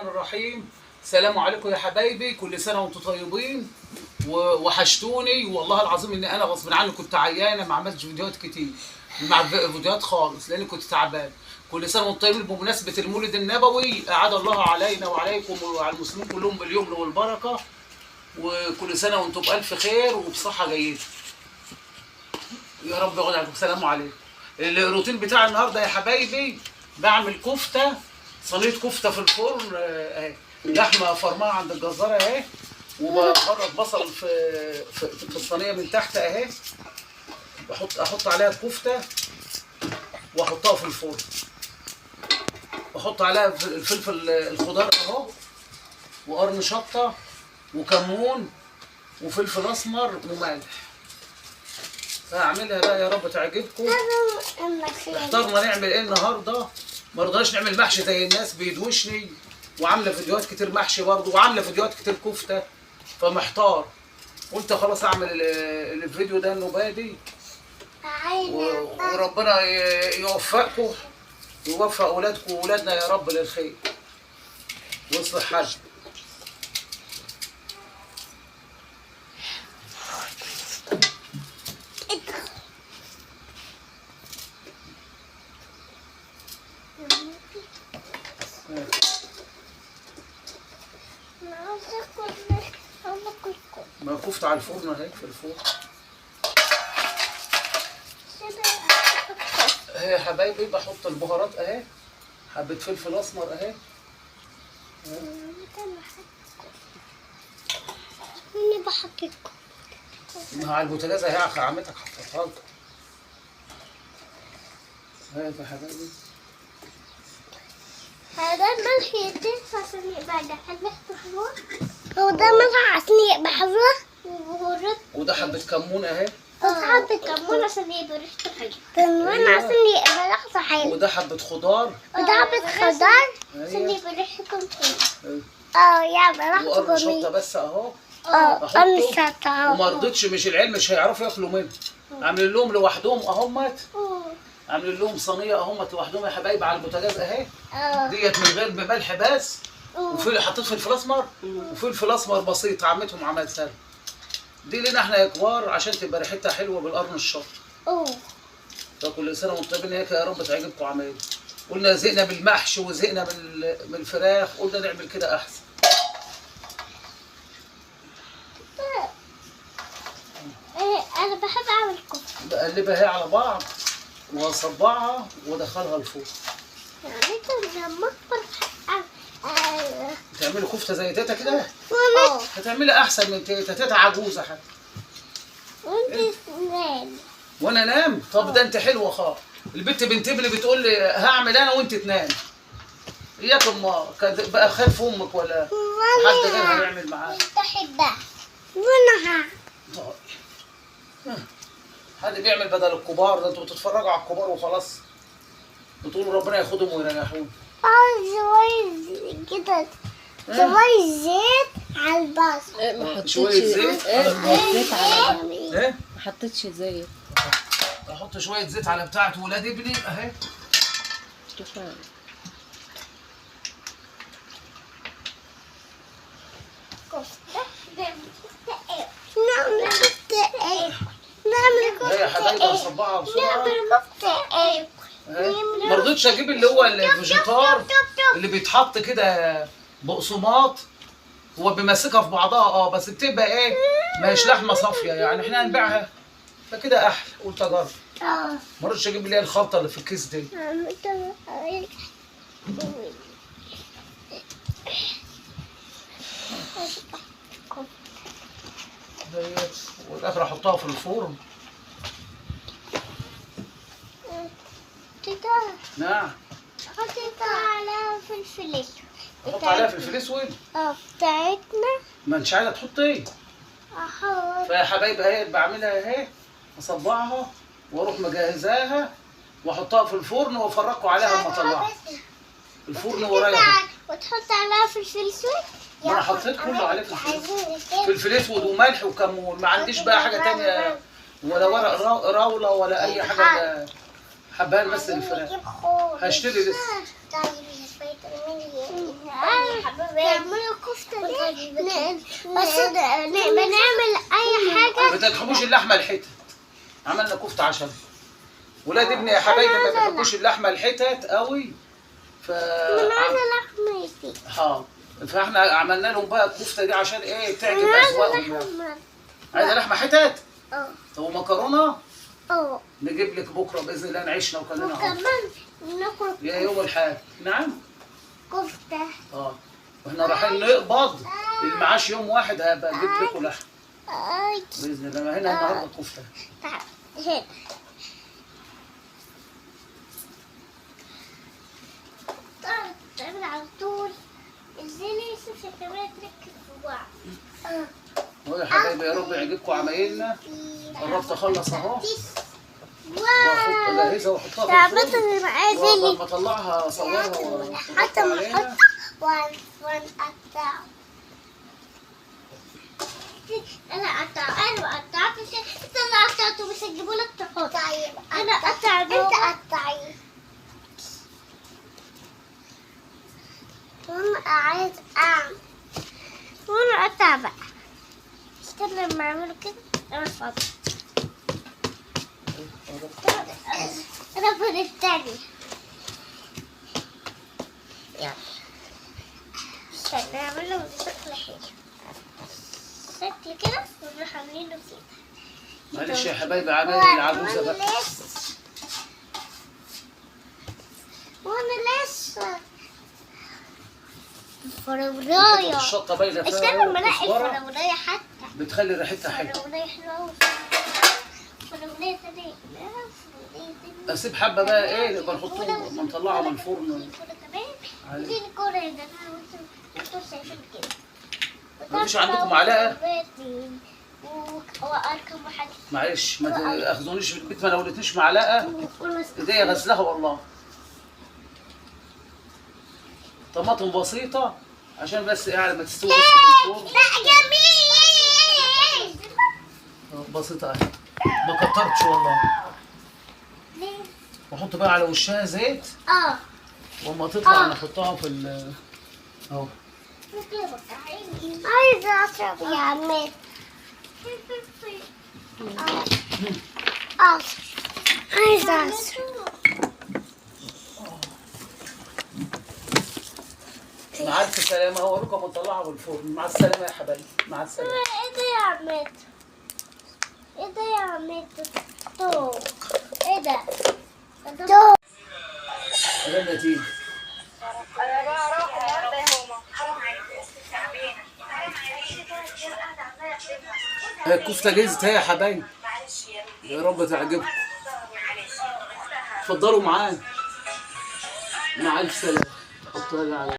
الرحيم. السلام عليكم يا حبايبي، كل سنه وانتم طيبين وحشتوني. والله العظيم ان انا غصب عني كنت عيانه، ما عملتش فيديوهات كتير، مع فيديوهات خالص لاني كنت تعبان. كل سنه وانتم طيبين بمناسبه المولد النبوي، اعاد الله علينا وعليكم وعلى المسلمين كلهم باليمن والبركه، وكل سنه وانتم بالف خير وبصحه جيده يا رب. يقعد عليكم. السلام عليكم. الروتين بتاع النهارده يا حبايبي، بعمل كفته، صينيه كفته في الفرن اهي، لحمه فرمها عند الجزاره اهي، وبخرط بصل في الصينيه من تحت اهي، احط عليها الكفته واحطها في الفرن، واحط عليها الفلفل الخضار اهو، وقرن شطه وكمون وفلفل اسمر وملح. هعملها بقى يا رب تعجبكم. اخترنا نعمل ايه النهارده؟ ما رضناش نعمل محشي زي الناس بيدوشني، وعامله فيديوهات كتير محشي برضه، وعامله فيديوهات كتير كفته، فمحتار. قلت خلاص اعمل الفيديو ده النبادي، وربنا يوفقكم ويوفق اولادكم واولادنا يا رب للخير ويصلح حالكم. ما كفته على الفرن اهي، في الفرن اهي يا حبايبي. بحط البهارات اهي، حبه فلفل اسمر اهي، مين بحط لكم؟ على البوتاجاز اهي، عمتك حطيتها لكم اهي يا حبايبي. هذا الملح يدفع عشان يبقى ريحته حلوة. هو ده ملح عشان يبقى حلوة. وده حبه كمون اهي. وده حبة كمون عشان يبقى ريحته حلوة. كمون عشان يبقى ريحته حلوة. وده حبه خضار. وده حبة خضار عشان يبقى ريحتهم حلوة. يبقى ريحته وقرن جميل. شطه بس اهو. قرن شطة اهو. وما رضيتش، مش العيال مش هيعرفوا ياكلوا منه، عاملين لهم لوحدهم اهمت، عاملين لهم صينيه اهمت لوحدهم يا حبايبي على البوتاجاز اهي. ديت من غير بملح بس، حطيت فلفل اسمر وفلفل اسمر بسيط، عمتهم عملتها. دي لنا احنا يا كبار عشان تبقى ريحتها حلوه بالقرن الشطه. فكل سنه وانتم طيبين هيك يا رب تعجبكم عمايل. قلنا زهقنا بالمحشي وزهقنا بالفراخ، قلنا نعمل كده احسن. انا بحب اعمل كفته. بقلبها هي على بعض واصبعها وادخلها الفرن. يعني لما اكبر تعملوا كفته زي تيتا كده؟ ماما هتعملها احسن من تيتا. تيتا عجوزه حتى. وانت نام. وانا انام؟ طب ده انت حلوه خالص. البت بنت ابني بتقول لي هعمل انا وانت تنام. اياك ما كان بقى خايف امك ولا حد غيرها يعمل معاك. بحبها وانا حد بيعمل بدل الكبار؟ ده انتوا بتتفرجوا على الكبار وخلاص، بتقولوا ربنا ياخدهم ويريحون. شوية كده، شوية زيت على البصل. ما حطيتش شوية زيت؟ زيت على ايه؟ ما حطيتش زيت. احط شويه زيت على بتاعه ولاد ابني اهي. كفايه. نعمل كفتة ايه؟ نعمل كفتة اهي يا حبايبي هصبعها بسرعه. نعمل كفتة ايه؟ ما رضيتش اجيب اللي هو الفيجيتار اللي بيتحط كده بقسماط، هو بيمسكها في بعضها بس بتبقى ايه، ما هيش لحمه صافيه يعني، احنا هنبيعها فكده احلى. قلت اجرب. ما رضيتش اجيب اللي هي الخلطه اللي في الكيس دي. والاخر احطها في الفرن. تيتا نعم. حطيت عليها فلفل اسود. احط عليها فلفل اسود؟ بتاعتنا. ما انتش عايزه تحطي. فيا حبايبي اهي بعملها اهي، اصبعها واروح مجهزاها واحطها في الفرن وافرقوا عليها لما اطلعها. الفرن ورايا اهو. وتحط عليها فلفل اسود. ما انا حطيت كله عليه فلفل اسود وملح وكمون، ما عنديش بقى حاجه تانية ولا ورق راوله ولا اي حاجه، حبان بس الفراخ. هشتري لسه. يعملوا كفتة دي بس بنعمل أي حاجة. ما تحبوش اللحمه الحتت، عملنا كفته عشان ولاد ابني يا حبايبي ما بيحبوش اللحمه الحتت قوي. من عايزة لحمة دي. حاضر. فاحنا عملنا لهم بقى الكفته دي عشان ايه تعجب اذواقهم. عايزه لحمه حتت؟ اه. ومكرونه؟ اه. نجيب لك بكره باذن الله نعيشنا وكلنا وكمان ناكل يا يوم الحاد. نعم. كفتة. واحنا رايحين نقبض المعاش يوم واحد هبقى اجيب لكم لحم باذن الله. ما هنا النهارده كفته. تعال هنا. تعمل على طول. ازاي يوسف كمان تركب في بعض. هو يا حبايبي يا رب يعجبكم عمايلنا. قربت اخلص اهو. واو. اجهزها واحطها في تعبت الفرن. معايا وأقدر ما اطلعها اصورها حتى واحطها ما عليها. احط ونقطع. انا قطعت انت اللي قطعته بس اجيبه لك تحط. طيب انا قطع انت قطعي. وانا عايز اعمل وانا اقطع بقى. استنى لما اعمله كده انا فاضي. انا فاضي التاني. يلا استنى نعمله بشكل حلو. شكل كده ونروح عاملينه كده. معلش يا حبايبي عمايل العجوزه بقى. وانا لسه الفراولايه. الشطه باينه فيها. استنى لما الاقي الفراولايه حتى. بتخلي ريحتها حلوه. الفراولايه حلوه قوي. الفراولايه تانية. اسيب حبه بقى ايه نبقى نحطهم لما نطلعها من الفرن. دي الكوره ده انتوا شايفين كده. مفيش عندكم معلقه؟ واركب واحد. معلش ما تاخذونيش في البيت ما نولتنيش معلقه. ايديا غسلها والله. طماطم بسيطه عشان بس يعني ما تستوي بس في الفرن. لا جميل. بسيطه اهي ما كترتش والله. ليه؟ واحط بقى على وشها زيت. واما تطلع نحطها في اهو. عايزة أشرب يا عمي. عايزة أشرب. مع الف سلامه. هوريكم اطلعها من الفرن. مع السلامه يا حبايبي. مع السلامه. ايه ده يا عمي؟ ايه ده يا عمي؟ ايه ده؟ ده النتيجه. انا بقى اروح النهارده يا ماما. حرام عليك تعبانه. هي الكفته جهزت اهي يا حبايبي. يا رب تعجبكم. اتفضلوا معانا. مع الف سلامه. حطها لي على